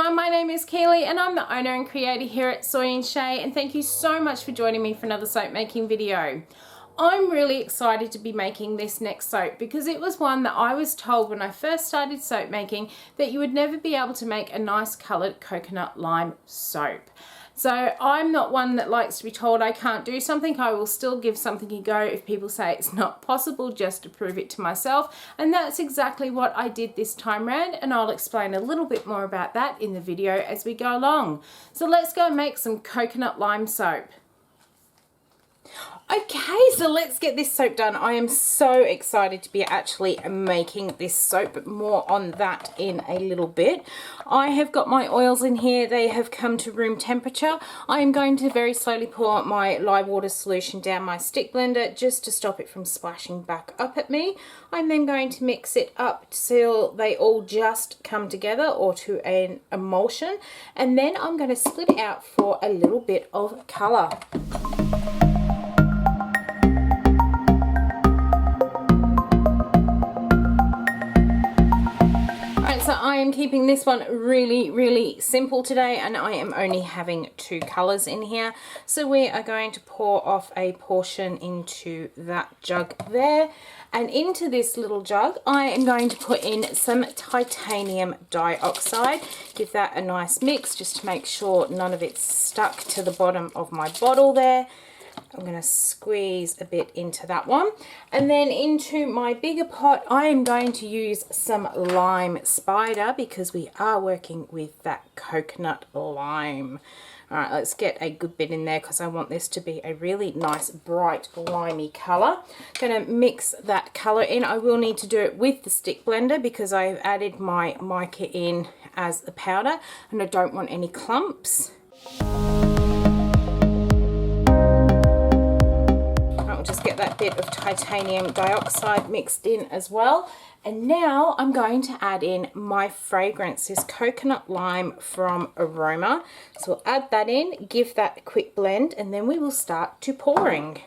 everyone, my name is Keely and I'm the owner and creator here at Soy and Shea, and thank you so much for joining me for another soap making video. I'm really excited to be making this next soap because it was one that I was told when I first started soap making that you would never be able to make a nice coloured coconut lime soap. So I'm not one that likes to be told I can't do something. I will still give something a go if people say it's not possible, just to prove it to myself. And that's exactly what I did this time round, and I'll explain a little bit more about that in the video as we go along. So let's go make some coconut lime soap. Okay, so let's get this soap done. I am so excited to be actually making this soap, but more on that in a little bit. I have got my oils in here. They have come to room temperature. I am going to very slowly pour my lye water solution down my stick blender just to stop it from splashing back up at me. I'm then going to mix it up till they all just come together or to an emulsion, and then I'm going to split it out for a little bit of colour. So I am keeping this one really simple today, and I am only having two colours in here. So we are going to pour off a portion into that jug there, and into this little jug I am going to put in some titanium dioxide. Give that a nice mix just to make sure none of it's stuck to the bottom of my bottle there. I'm going to squeeze a bit into that one, and then into my bigger pot I am going to use some lime spider because we are working with that coconut lime. Alright, let's get a good bit in there because I want this to be a really nice bright limey colour. Going to mix that colour in. I will need to do it with the stick blender because I've added my mica in as the powder and I don't want any clumps. Just get that bit of titanium dioxide mixed in as well, and now I'm going to add in my fragrance, this coconut lime from Aroma. So we'll add that in, give that a quick blend, and then we will start to pouring.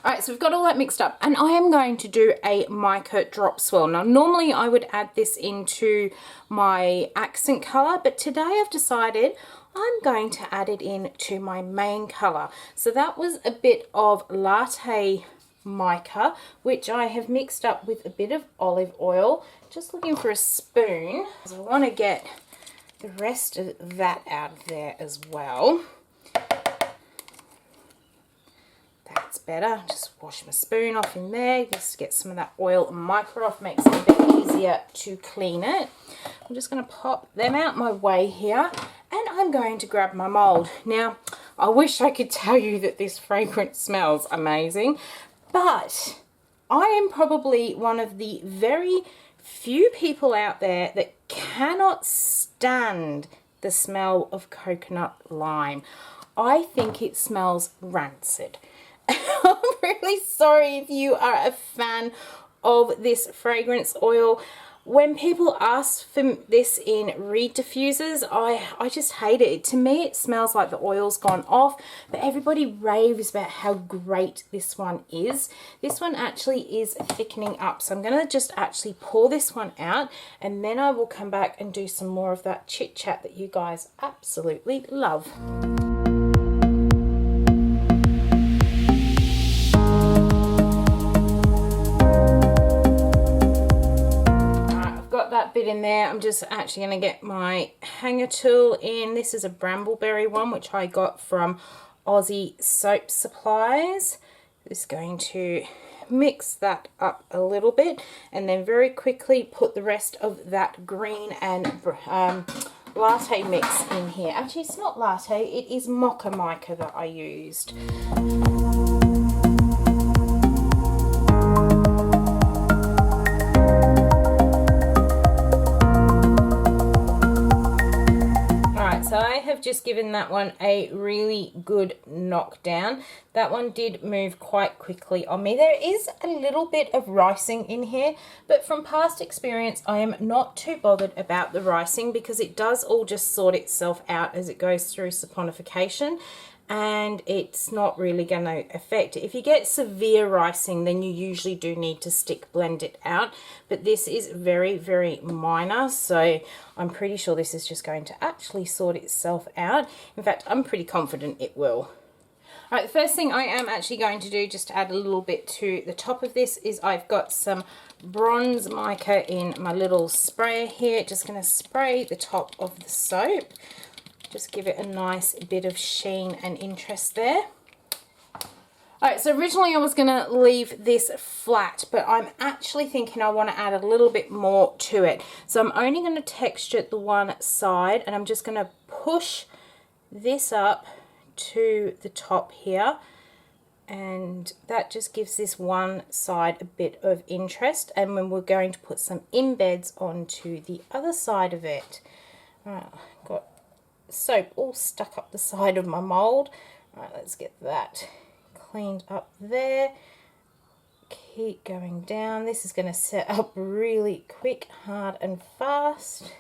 Alright, so we've got all that mixed up, and I am going to do a mica drop swirl. Now normally I would add this into my accent colour, but today I've decided I'm going to add it in to my main colour. So that was a bit of latte mica, which I have mixed up with a bit of olive oil. Just looking for a spoon, because I want to get the rest of that out of there as well. That's better. Just wash my spoon off in there, just get some of that oil and mica off, makes it a bit easier to clean it. I'm just going to pop them out my way here, and I'm going to grab my mould. Now, I wish I could tell you that this fragrance smells amazing, but I am probably one of the very few people out there that cannot stand the smell of coconut lime. I think it smells rancid. I'm really sorry if you are a fan of this fragrance oil. When people ask for this in reed diffusers, I just hate it. To me, it smells like the oil's gone off, but everybody raves about how great this one is. This one actually is thickening up, so I'm going to just actually pour this one out, and then I will come back and do some more of that chit chat that you guys absolutely love. That bit in there. I'm just actually going to get my hanger tool in. This is a brambleberry one which I got from Aussie Soap Supplies. Just going to mix that up a little bit and then very quickly put the rest of that green and latte mix in here. Actually, it's not latte, it is mocha mica that I used. So I have just given that one a really good knockdown. That one did move quite quickly on me. There is a little bit of ricing in here, but from past experience I am not too bothered about the ricing because it does all just sort itself out as it goes through saponification. and it's not really going to affect it. If you get severe ricing, then you usually do need to stick blend it out, but this is very, very minor, so I'm pretty sure this is just going to actually sort itself out. In fact, I'm pretty confident it will. All right, the first thing I am actually going to do, just to add a little bit to the top of this, is I've got some bronze mica in my little sprayer here. Just going to spray the top of the soap. Just give it a nice bit of sheen and interest there. Alright, so originally I was going to leave this flat, but I'm actually thinking I want to add a little bit more to it. So I'm only going to texture the one side, and I'm just going to push this up to the top here, and that just gives this one side a bit of interest. And then we're going to put some embeds onto the other side of it. Alright, got soap all stuck up the side of my mold. All right, let's get that cleaned up there. Keep going down. This is going to set up really quick, hard and fast.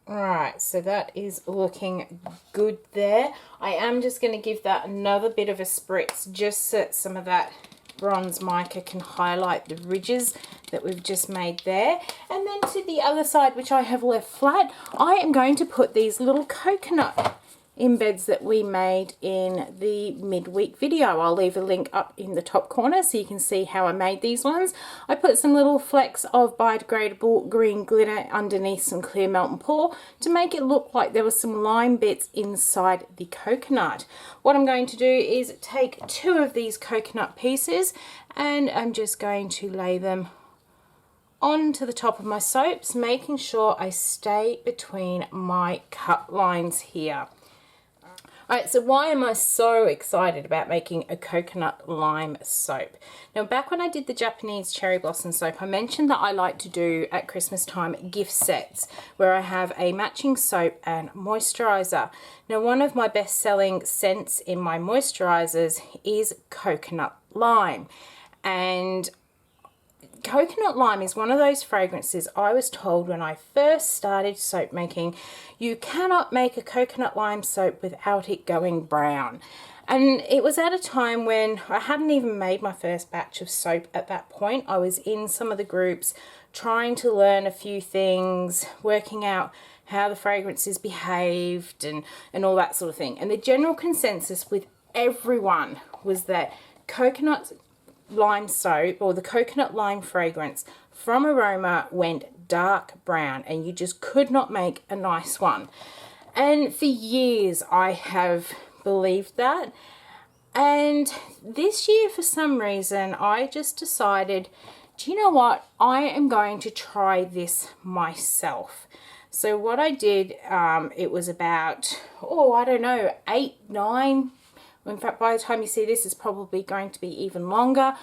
All right, so that is looking good there. I am just going to give that another bit of a spritz, just so that some of that bronze mica can highlight the ridges that we've just made there. And then to the other side, which I have left flat, I am going to put these little coconut embeds that we made in the midweek video. I'll leave a link up in the top corner so you can see how I made these ones. I put some little flecks of biodegradable green glitter underneath some clear melt and pour to make it look like there was some lime bits inside the coconut. What I'm going to do is take 2 of these coconut pieces, and I'm just going to lay them onto the top of my soaps, making sure I stay between my cut lines here. Alright, so why am I so excited about making a coconut lime soap? Now, back when I did the Japanese cherry blossom soap, I mentioned that I like to do at Christmas time gift sets where I have a matching soap and moisturizer. Now, one of my best-selling scents in my moisturizers is coconut lime, and coconut lime is one of those fragrances I was told when I first started soap making, you cannot make a coconut lime soap without it going brown. And it was at a time when I hadn't even made my first batch of soap at that point. I was in some of the groups trying to learn a few things, working out how the fragrances behaved and all that sort of thing. And the general consensus with everyone was that coconut lime soap, or the coconut lime fragrance from aroma, went dark brown, and you just could not make a nice one. And for years I have believed that, and this year for some reason I just decided, do you know what, I am going to try this myself. So what I did, it was about, I don't know, 8, 9, in fact, by the time you see this, it's probably going to be even longer.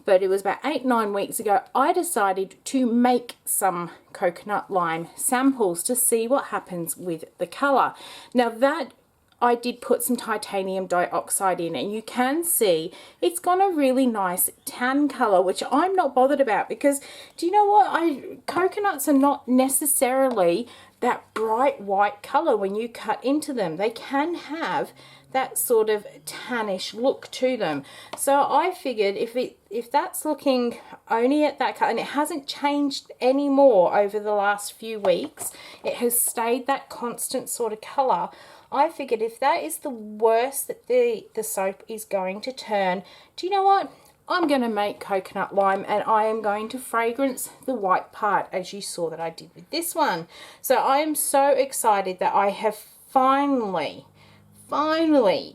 But it was about 8, 9 weeks ago, I decided to make some coconut lime samples to see what happens with the colour. Now that, I did put some titanium dioxide in, and you can see it's got a really nice tan colour, which I'm not bothered about, because do you know what? Coconuts are not necessarily that bright white colour when you cut into them. They can have that sort of tannish look to them. So I figured if that's looking only at that colour, and it hasn't changed any more over the last few weeks, it has stayed that constant sort of colour, I figured if that is the worst that the soap is going to turn, do you know what? I'm going to make coconut lime, and I am going to fragrance the white part, as you saw that I did with this one. So I am so excited that I have finally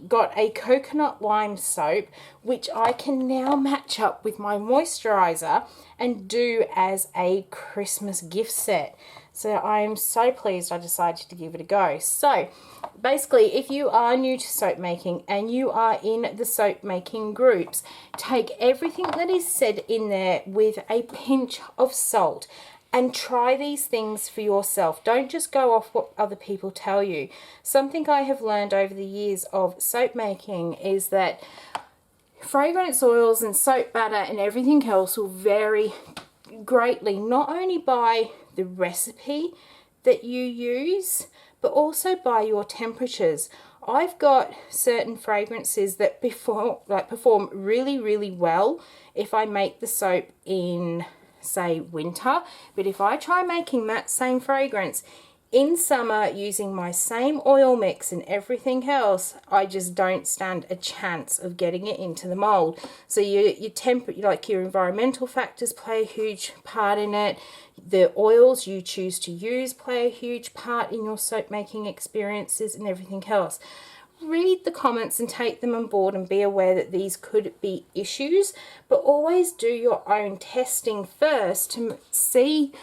got a coconut lime soap, which I can now match up with my moisturizer and do as a Christmas gift set. So I am so pleased I decided to give it a go. So basically, if you are new to soap making and you are in the soap making groups, take everything that is said in there with a pinch of salt and try these things for yourself. Don't just go off what other people tell you. Something I have learned over the years of soap making is that fragrance oils and soap butter and everything else will vary greatly, not only by the recipe that you use, but also by your temperatures. I've got certain fragrances that perform really, really well if I make the soap in, say, winter. But if I try making that same fragrance in summer using my same oil mix and everything else, I just don't stand a chance of getting it into the mold. So your your environmental factors play a huge part in it. The oils you choose to use play a huge part in your soap making experiences and everything else. Read the comments and take them on board and be aware that these could be issues, but always do your own testing first to see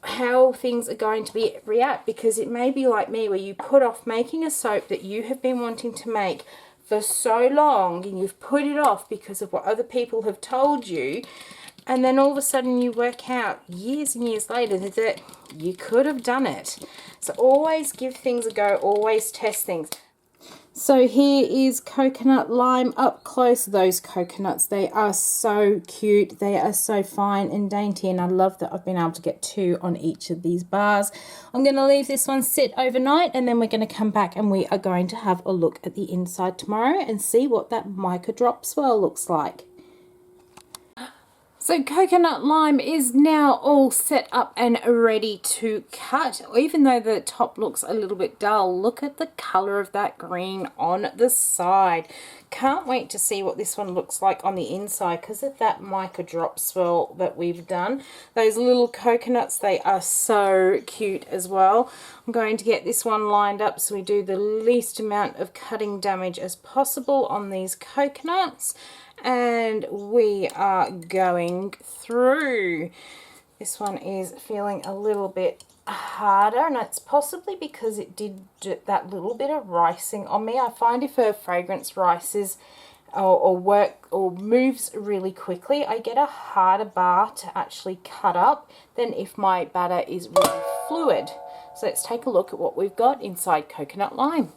how things are going to react, because it may be like me where you put off making a soap that you have been wanting to make for so long and you've put it off because of what other people have told you, and then all of a sudden you work out years and years later that you could have done it. So always give things a go, always test things. So here is coconut lime up close. Those coconuts, they are so cute. They are so fine and dainty, and I love that I've been able to get 2 on each of these bars. I'm going to leave this one sit overnight, and then we're going to come back and we are going to have a look at the inside tomorrow and see what that mica drop swirl looks like. So coconut lime is now all set up and ready to cut. Even though the top looks a little bit dull, look at the color of that green on the side. Can't wait to see what this one looks like on the inside because of that mica drop swirl that we've done. Those little coconuts, they are so cute as well. I'm going to get this one lined up so we do the least amount of cutting damage as possible on these coconuts. And we are going through. This one is feeling a little bit harder, and it's possibly because it did that little bit of ricing on me. I find if a fragrance rices or moves really quickly, I get a harder bar to actually cut up than if my batter is really fluid. So let's take a look at what we've got inside coconut lime.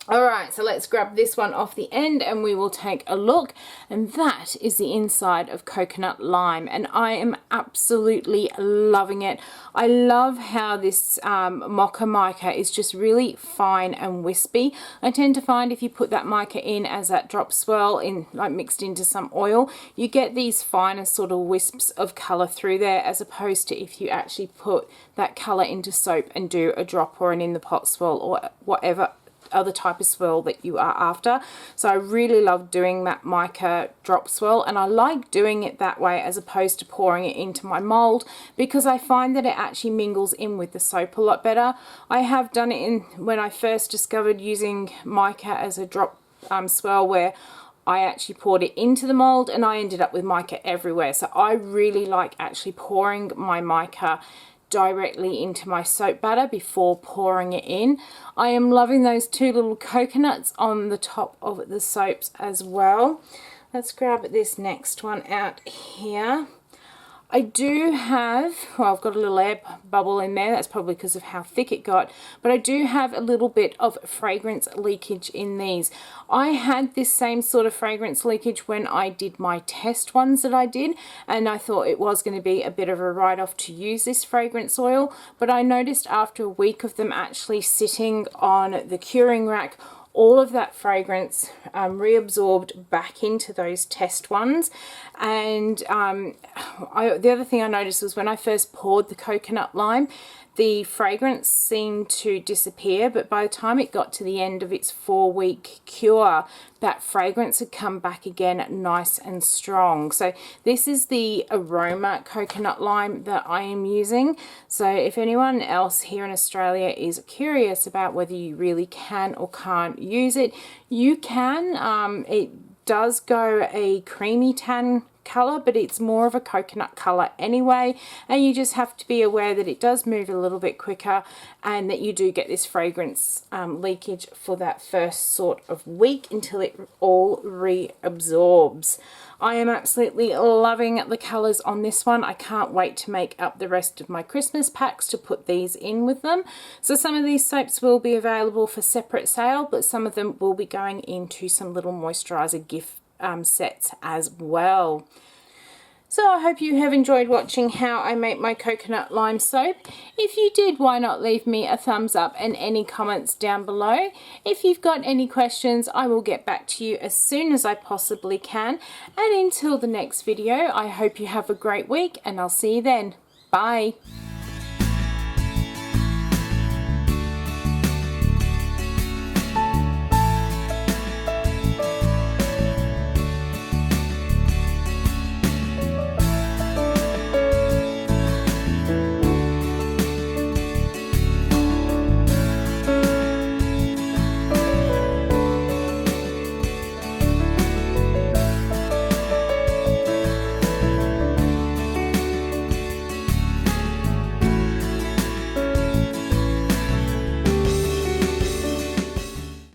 Alright, so let's grab this one off the end and we will take a look, and that is the inside of coconut lime, and I am absolutely loving it. I love how this mocha mica is just really fine and wispy. I tend to find if you put that mica in as that drop swirl in, like mixed into some oil, you get these finer sort of wisps of colour through there, as opposed to if you actually put that colour into soap and do a drop or an in the pot swirl or whatever other type of swirl that you are after. So I really love doing that mica drop swirl, and I like doing it that way as opposed to pouring it into my mold, because I find that it actually mingles in with the soap a lot better. I have done it when I first discovered using mica as a drop swirl, where I actually poured it into the mold and I ended up with mica everywhere. So I really like actually pouring my mica directly into my soap batter before pouring it in. I am loving those 2 little coconuts on the top of the soaps as well. Let's grab this next one out here. I do have, well, I've got a little air bubble in there. That's probably because of how thick it got. But I do have a little bit of fragrance leakage in these. I had this same sort of fragrance leakage when I did my test ones that I did. And I thought it was going to be a bit of a write-off to use this fragrance oil. But I noticed after a week of them actually sitting on the curing rack, all of that fragrance reabsorbed back into those test ones. And the other thing I noticed was when I first poured the coconut lime, the fragrance seemed to disappear, but by the time it got to the end of its 4-week cure, that fragrance had come back again nice and strong. So this is the aroma coconut lime that I am using. So if anyone else here in Australia is curious about whether you really can or can't use it, you can. It does go a creamy tan color, but it's more of a coconut color anyway, and you just have to be aware that it does move a little bit quicker and that you do get this fragrance leakage for that first sort of week until it all reabsorbs. I am absolutely loving the colors on this one. I can't wait to make up the rest of my Christmas packs to put these in with them. So some of these soaps will be available for separate sale, but some of them will be going into some little moisturizer gift sets as well. So I hope you have enjoyed watching how I make my coconut lime soap. If you did, why not leave me a thumbs up and any comments down below. If you've got any questions, I will get back to you as soon as I possibly can. And until the next video, I hope you have a great week and I'll see you then. Bye.